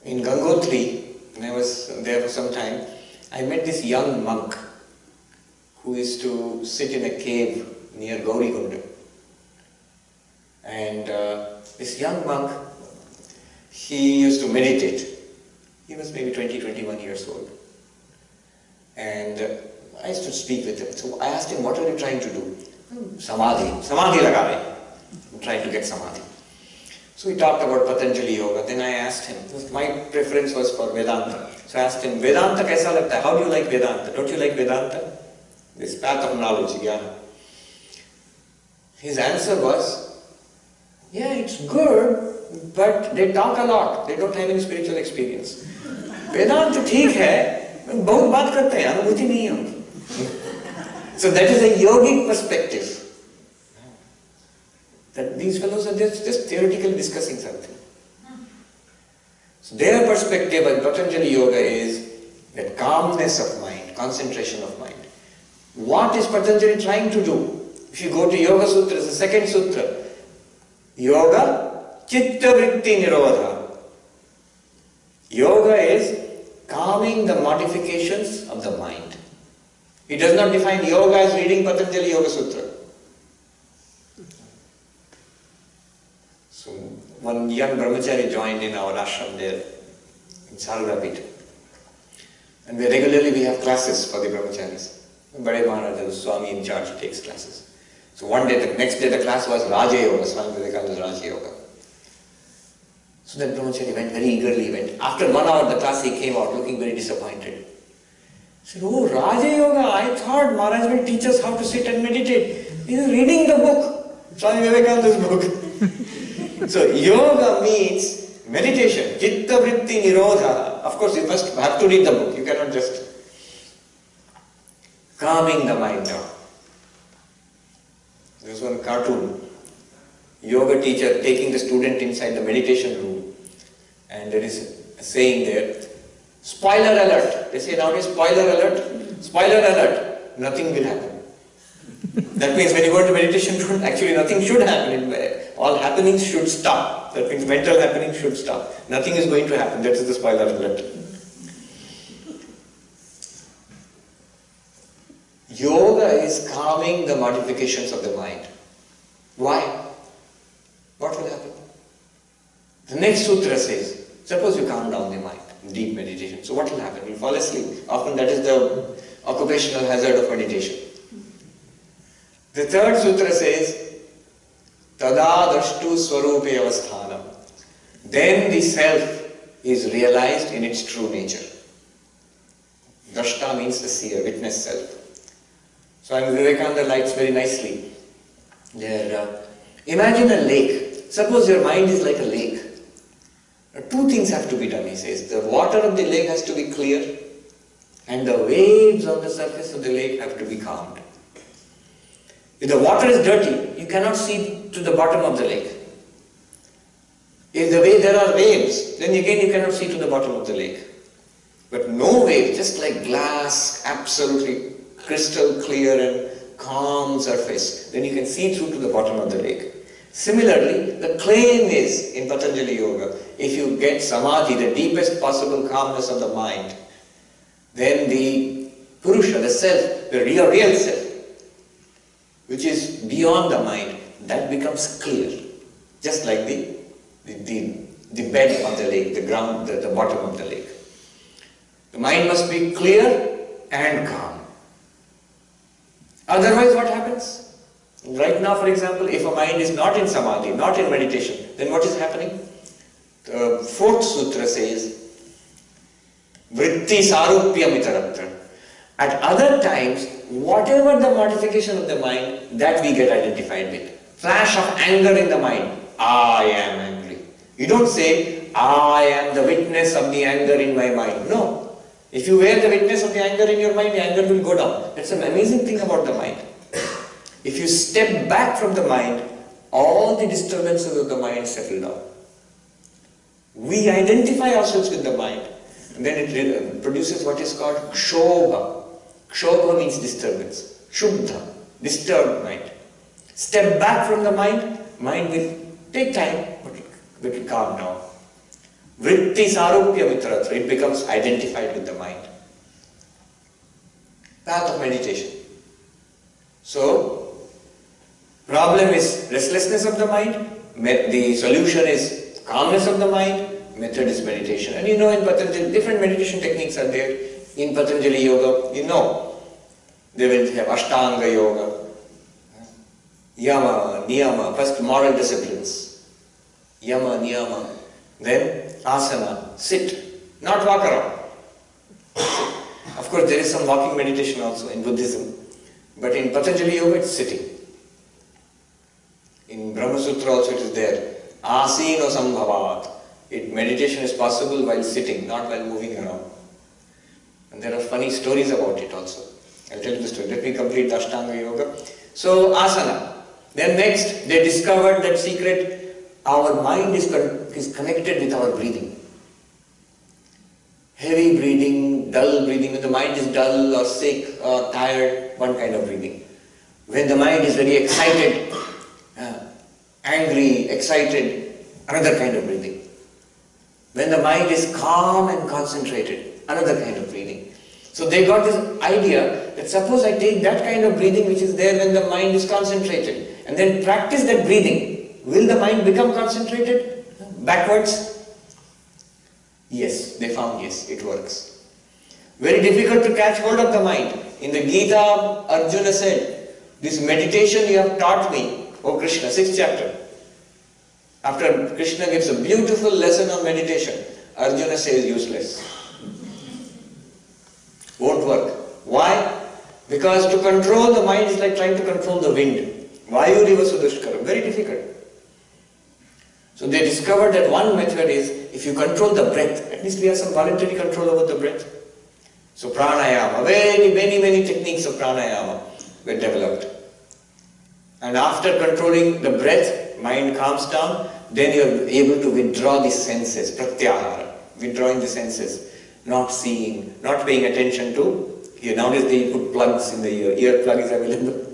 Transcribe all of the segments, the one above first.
In Gangotri, when I was there for some time, I met this young monk who used to sit in a cave near Gaurikunda. And this young monk, he used to meditate. He was maybe 20, 21 years old. And I used to speak with him. So I asked him, what are you trying to do? Samadhi. Samadhi laga rahe. I'm trying to get Samadhi. So he talked about Patanjali Yoga. Then I asked him, my preference was for Vedanta. So I asked him, Vedanta kaisa lagta hai? How do you like Vedanta? Don't you like Vedanta? This path of knowledge, jnana. His answer was, yeah, it's good, but they talk a lot. They don't have any spiritual experience. Vedanta theek hai, bahut baat karte hain, anubhuti nahi hai. So that is a yogic perspective. That these fellows are just theoretically discussing something. So their perspective on Patanjali Yoga is that calmness of mind, concentration of mind. What is Patanjali trying to do? If you go to Yoga Sutras, the second sutra, Yoga Chitta Vritti Nirodha. Yoga is calming the modifications of the mind. He does not define yoga as reading Patanjali Yoga Sutra. So one young brahmachari joined in our ashram there in Sarvapriyananda. And regularly we have classes for the brahmacharis. rev.Maharaj, the Swami in charge, takes classes. So one day, the next day the class was Raja Yoga, Swami Vivekananda's Raja Yoga. So that brahmachari went very eagerly. After 1 hour the class he came out looking very disappointed. He said, oh, Raja Yoga, I thought Maharaj will teach us how to sit and meditate. He is reading the book, Swami Vivekananda's book. So yoga means meditation, Chitta Vritti Nirodha. Of course you must have to read the book, you cannot just calming the mind down. There was one cartoon, yoga teacher taking the student inside the meditation room, and there is a saying there, spoiler alert. They say nowadays, spoiler alert, nothing will happen. That means when you go into meditation room, actually nothing should happen. All happenings should stop. That means mental happenings should stop. Nothing is going to happen. That is the spoiler alert. Yoga is calming the modifications of the mind. Why? What will happen? The next sutra says, suppose you calm down the mind in deep meditation. So what will happen? You fall asleep. Often that is the occupational hazard of meditation. The third sutra says, Tada Dashtu Swarupe Avasthanam. Then the self is realized in its true nature. Drashta means the seer, witness self. Swami Vivekananda writes very nicely there, imagine a lake. Suppose your mind is like a lake. Two things have to be done, he says. The water of the lake has to be clear and the waves on the surface of the lake have to be calmed. If the water is dirty, you cannot see to the bottom of the lake. If there are waves, then again you cannot see to the bottom of the lake. But no waves, just like glass, absolutely crystal clear and calm surface, then you can see through to the bottom of the lake. Similarly, the claim is in Patanjali Yoga, if you get samadhi, the deepest possible calmness of the mind, then the Purusha, the self, the real self, which is beyond the mind, that becomes clear. Just like the bed of the lake, the ground, the bottom of the lake. The mind must be clear and calm. Otherwise what happens? Right now, for example, if a mind is not in samadhi, not in meditation, then what is happening? The fourth sutra says, Vritti Sarupya Mitaratra. At other times, whatever the modification of the mind, that we get identified with. Flash of anger in the mind, I am angry. You don't say, I am the witness of the anger in my mind. No. If you wear the witness of the anger in your mind, the anger will go down. That's an amazing thing about the mind. If you step back from the mind, all the disturbances of the mind settle down. We identify ourselves with the mind, and then it produces what is called kshobha. Kshobha means disturbance. Shuddha, disturbed mind. Step back from the mind, mind will take time, but it will calm down. Vritti sarupya mitratra. It becomes identified with the mind. Path of meditation. So, problem is restlessness of the mind. The solution is calmness of the mind. Method is meditation. And you know, in Patanjali, different meditation techniques are there. In Patanjali Yoga, you know, they will have Ashtanga Yoga, Yama, Niyama, first moral disciplines. Yama, Niyama. Then Asana, sit, not walk around. Of course, there is some walking meditation also in Buddhism. But in Patanjali Yoga, it's sitting. In Brahma Sutra also it is there. Asino sambhavat. Meditation is possible while sitting, not while moving around. And there are funny stories about it also. I'll tell you the story. Let me complete the Ashtanga Yoga. So, asana. Then next, they discovered that secret. Our mind is connected with our breathing. Heavy breathing, dull breathing. When the mind is dull or sick or tired, one kind of breathing. When the mind is very excited, angry, excited, another kind of breathing. When the mind is calm and concentrated, another kind of breathing. So they got this idea that suppose I take that kind of breathing which is there when the mind is concentrated and then practice that breathing, will the mind become concentrated backwards? Yes, they found yes, it works. Very difficult to catch hold of the mind. In the Gita, Arjuna said, this meditation you have taught me, O Krishna, 6th chapter. After Krishna gives a beautiful lesson on meditation, Arjuna says useless. Won't work. Why? Because to control the mind is like trying to control the wind. Vayu riva sudushkaram. Very difficult. So they discovered that one method is, if you control the breath, at least we have some voluntary control over the breath. So pranayama, many techniques of pranayama were developed. And after controlling the breath, mind calms down, then you are able to withdraw the senses, pratyahara, withdrawing the senses, not seeing, not paying attention to. Here nowadays they put plugs in the ear plug is available.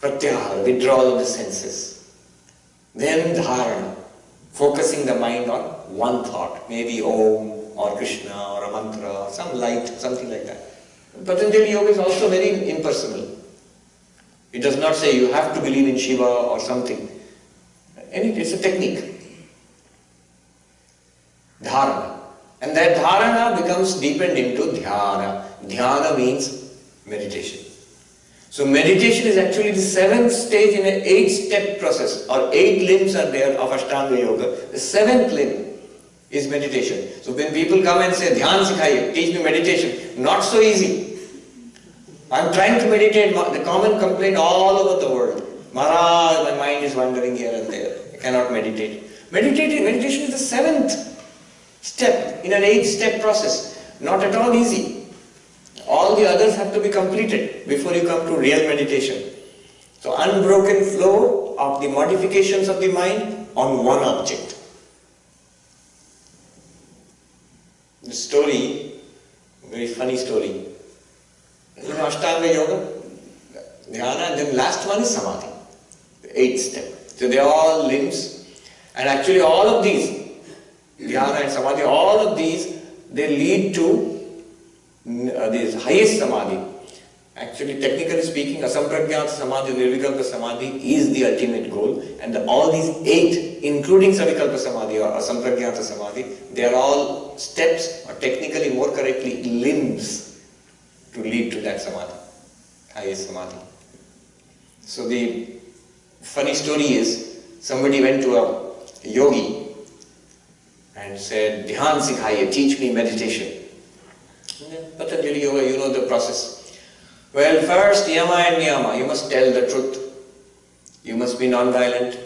Pratyahara, withdrawal of the senses. Then dharana, focusing the mind on one thought, maybe Om or Krishna or a mantra or some light, something like that. Patanjali Yoga is also very impersonal. It does not say you have to believe in Shiva or something. It's a technique. Dharana. And that dharana becomes deepened into dhyana. Dhyana means meditation. So meditation is actually the 7th stage in an 8-step process, or 8 limbs are there of Ashtanga Yoga. The 7th limb is meditation. So when people come and say, Dhyan sikhaiye, teach me meditation, not so easy. I'm trying to meditate, the common complaint all over the world. Maharaj, my mind is wandering here and there. I cannot meditate. Meditation is the 7th step in an 8-step process. Not at all easy. All the others have to be completed before you come to real meditation. So unbroken flow of the modifications of the mind on one object. The story, very funny story. You know Ashtanga Yoga, Dhyana, and then last one is Samadhi, the 8th step. So they are all limbs, and actually all of these, Dhyana and Samadhi, all of these, they lead to this highest Samadhi. Actually, technically speaking, Asampragyata Samadhi, Nirvikalpa Samadhi is the ultimate goal, and all these 8, including Savikalpa Samadhi or Asampragyata Samadhi, they are all steps, or technically more correctly, limbs to lead to that Samadhi, highest Samadhi. So the funny story is, somebody went to a yogi and said, Dhyan sikhaiye, teach me meditation. Patanjali Yoga, you know the process. Well, first yama and niyama, you must tell the truth. You must be non-violent.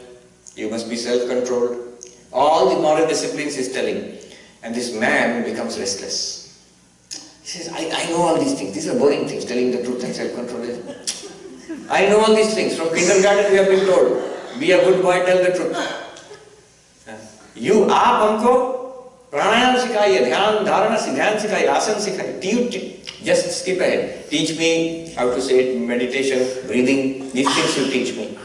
You must be self-controlled. All the moral disciplines is telling. And this man becomes restless. He says, I know all these things. These are boring things, telling the truth and self-control. I know all these things. From kindergarten we have been told, be a good boy, tell the truth. You, aap humko pranayama sikhaiye, dhyan, dharana, dhyan sikhaiye, asana sikhaiye. Just skip ahead. Teach me how to say it, meditation, breathing, these things you teach me.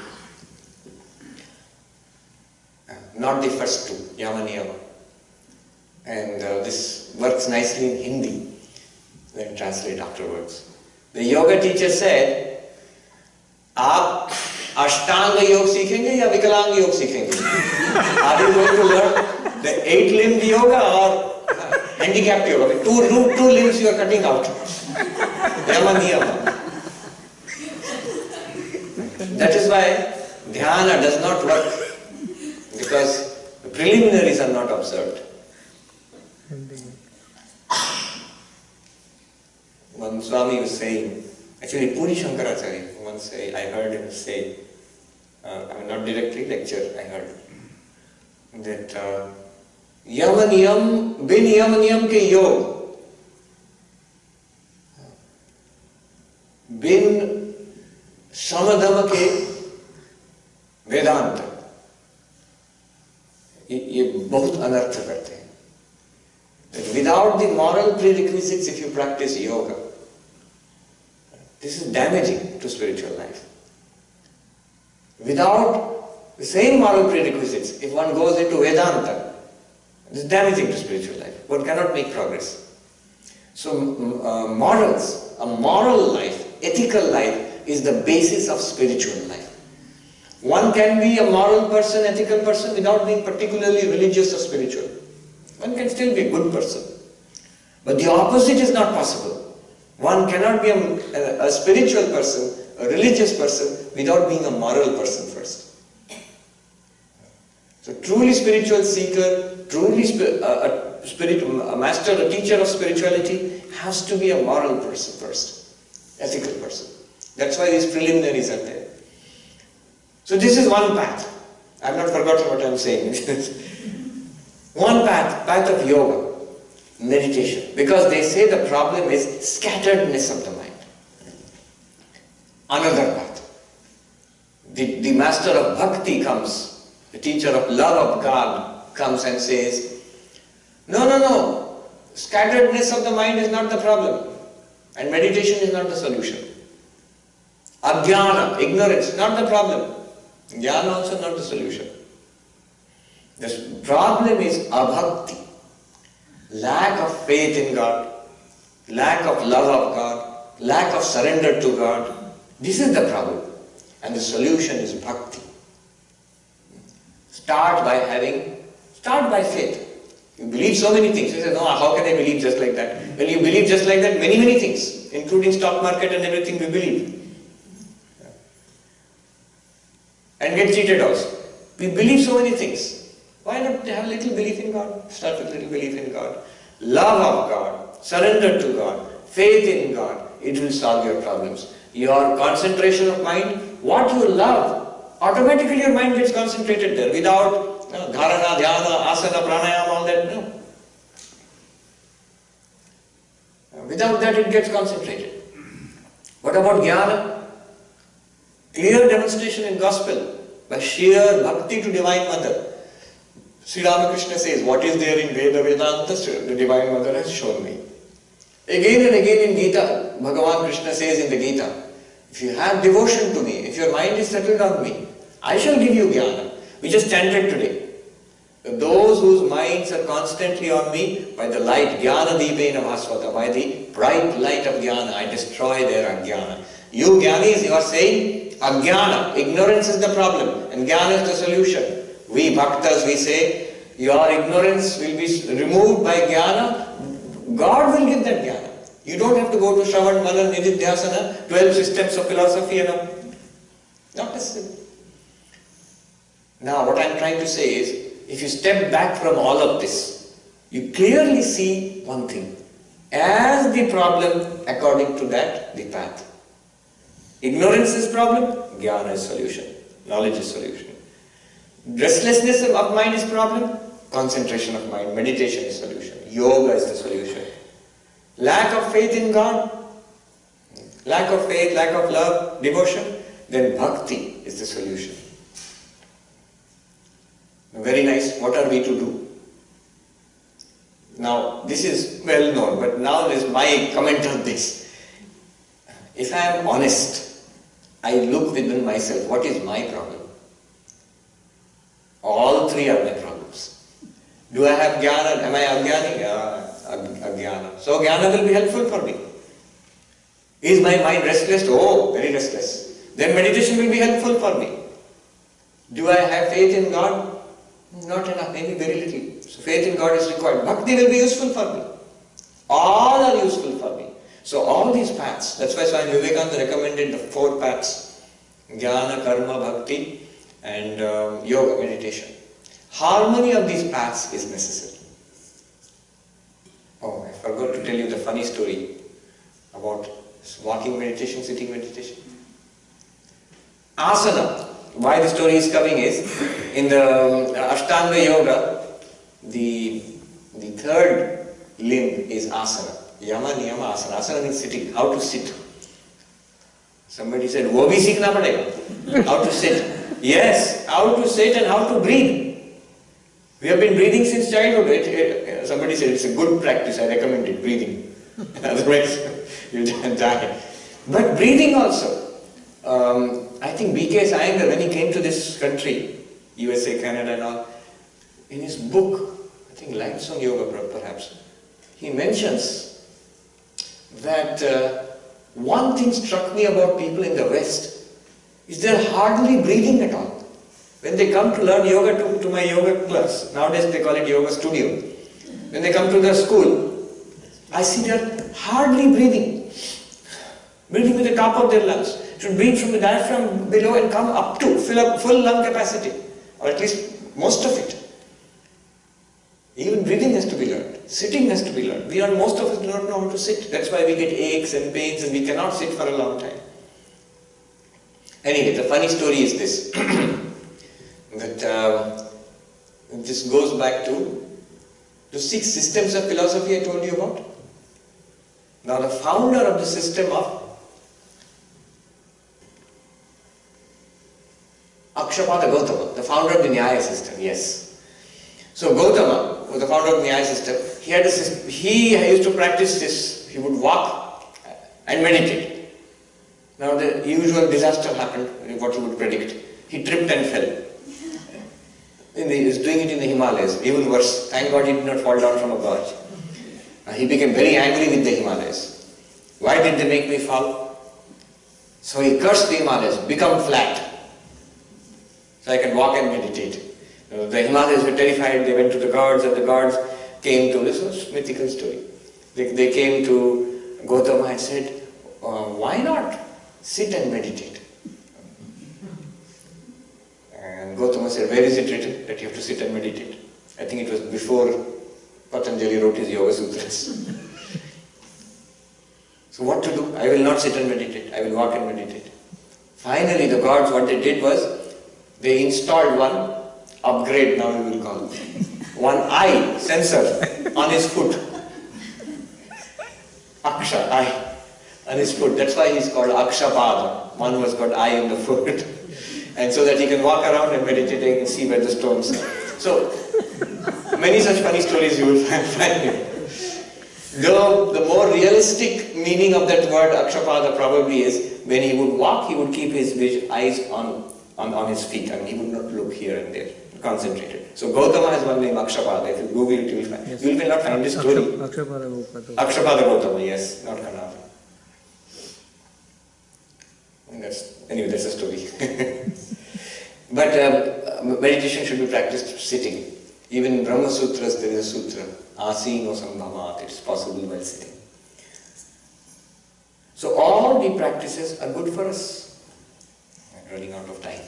not the first two, Yama Niyama. And this works nicely in Hindi, then translate afterwards. The yoga teacher said, आप Ashtanga Yoga सीखेंगे या विकलांग योग सीखेंगे? Are you going to learn the 8-limbed yoga or handicapped yoga? I mean, two limbs you are cutting out. Yama Niyama. That is why dhyana does not work, because the preliminaries are not observed. One Swami was saying, actually Puri Shankaracharya once say, I heard him say, not directly lecture, I heard, that Yama Niyam, bin Yama Niyam ke yog, bin Samadhama ke Vedanta, ये बहुत अनर्थ करते हैं. Without the moral prerequisites, if you practice yoga, this is damaging to spiritual life. Without the same moral prerequisites, if one goes into Vedanta, this is damaging to spiritual life. One cannot make progress. So morals, a moral life, ethical life is the basis of spiritual life. One can be a moral person, ethical person without being particularly religious or spiritual. One can still be a good person. But the opposite is not possible. One cannot be a spiritual person, a religious person, without being a moral person first. So truly spiritual seeker, truly a master, a teacher of spirituality has to be a moral person first, ethical person. That's why these preliminaries are there. So this is one path. I have not forgotten what I am saying. One path of yoga, meditation. Because they say the problem is scatteredness of the mind. Another path. The master of bhakti comes, the teacher of love of God comes and says, no, scatteredness of the mind is not the problem. And meditation is not the solution. Ajnana, ignorance, not the problem. Jnana also not the solution. The problem is abhakti, lack of faith in God, lack of love of God, lack of surrender to God. This is the problem. And the solution is bhakti. Start by faith. You believe so many things. You say, no, how can I believe just like that? Well, you believe just like that many things, including stock market and everything we believe. And get cheated also. We believe so many things. Why not have a little belief in God? Start with little belief in God. Love of God, surrender to God, faith in God. It will solve your problems. Your concentration of mind, what you love, automatically your mind gets concentrated there without dharana, dhyana, asana, pranayama, all that. No. Without that it gets concentrated. What about jnana? Clear demonstration in gospel by sheer bhakti to Divine Mother. Sri Ramakrishna says, what is there in Veda Vedanta, the Divine Mother has shown me. Again and again in Gita, Bhagavan Krishna says in the Gita, if you have devotion to me, if your mind is settled on me, I shall give you jnana. We just chanted today. Those whose minds are constantly on me, by the light, jnana dipena bhasvata, by the bright light of jnana, I destroy their ajnana. You jnanis, you are saying, ajnana, ignorance is the problem, and jnana is the solution. We bhaktas, we say, your ignorance will be removed by jnana. God will give that jnana. You don't have to go to Shravan, Manan, Nididhyasana, 12 systems of philosophy and all. Not necessary. Now, what I am trying to say is, if you step back from all of this, you clearly see one thing. As the problem, according to that, the path. Ignorance is problem, jnana is solution. Knowledge is solution. Restlessness of mind is problem, concentration of mind, meditation is solution. Yoga is the solution. Lack of faith in God, lack of faith, lack of love, devotion, then bhakti is the solution. Very nice. What are we to do? Now, this is well known, but now is my comment on this. If I am honest, I look within myself, what is my problem? All three are my problems. Do I have jnana? Am I ajnani? Ajnana. So jnana will be helpful for me. Is my mind restless? Oh, very restless. Then meditation will be helpful for me. Do I have faith in God? Not enough, maybe very little. So faith in God is required. Bhakti will be useful for me. All are useful for me. So all these paths, that's why Swami Vivekananda recommended the 4 paths. Jnana, Karma, Bhakti and Yoga, meditation. Harmony of these paths is necessary. Oh, I forgot to tell you the funny story about walking meditation, sitting meditation. Asana. Why the story is coming is, in the Ashtanga Yoga, the third limb is asana. Yama, niyama, asana. Asana means sitting. How to sit. Somebody said, wo bhi seekhna padega. How to sit. Yes, how to sit and how to breathe. We have been breathing since childhood. Somebody said it's a good practice. I recommend it, breathing. Otherwise, you'll die. But breathing also. I think B.K. Iyengar, when he came to this country, USA, Canada and all, in his book, I think Lines on Yoga perhaps, he mentions that one thing struck me about people in the West is they're hardly breathing at all. When they come to learn yoga to my yoga class, nowadays they call it yoga studio, when they come to the school, I see they're hardly breathing. Breathing with the top of their lungs. Should breathe from the diaphragm below and come up to fill up full lung capacity, or at least most of it. Even breathing has to be learned. Sitting has to be learned. Most of us do not know how to sit. That's why we get aches and pains and we cannot sit for a long time. Anyway, the funny story is this. That this goes back to the 6 systems of philosophy I told you about. Now the founder of the system of Akshapada Gautama, the founder of the Nyaya system, yes. So Gautama was the founder of the Nyaya system. He used to practice this. He would walk and meditate. Now the usual disaster happened, what you would predict. He tripped and fell. He was doing it in the Himalayas, even worse. Thank God he did not fall down from a gorge. He became very angry with the Himalayas. Why did they make me fall? So he cursed the Himalayas, become flat. So I can walk and meditate. The Himalayas were terrified, they went to the gods and the gods came to, this was a mythical story. They came to Gautama and said, why not sit and meditate? And Gautama said, where is it written that you have to sit and meditate? I think it was before Patanjali wrote his Yoga Sutras. So what to do? I will not sit and meditate, I will walk and meditate. Finally the gods, what they did was, they installed one upgrade, now we will call it, one eye sensor on his foot. Aksha, eye, on his foot. That's why he's called Akshapada. One who has got eye on the foot. And so that he can walk around and meditate and see where the stones are. So, many such funny stories you will find here. Though the more realistic meaning of that word Akshapada probably is, when he would walk, he would keep his eyes on his feet, and he would not look here and there, concentrated. So Gautama has one name, Akshapada. If you Google it, you will find. Yes. You will not find this story. Akshapada Gautama, yes, not Kanava. Anyway, that's a story. But meditation should be practiced sitting. Even in Brahma Sutras, there is a sutra, Asino Sambhavat, it's possible while sitting. So all the practices are good for us. I'm running out of time.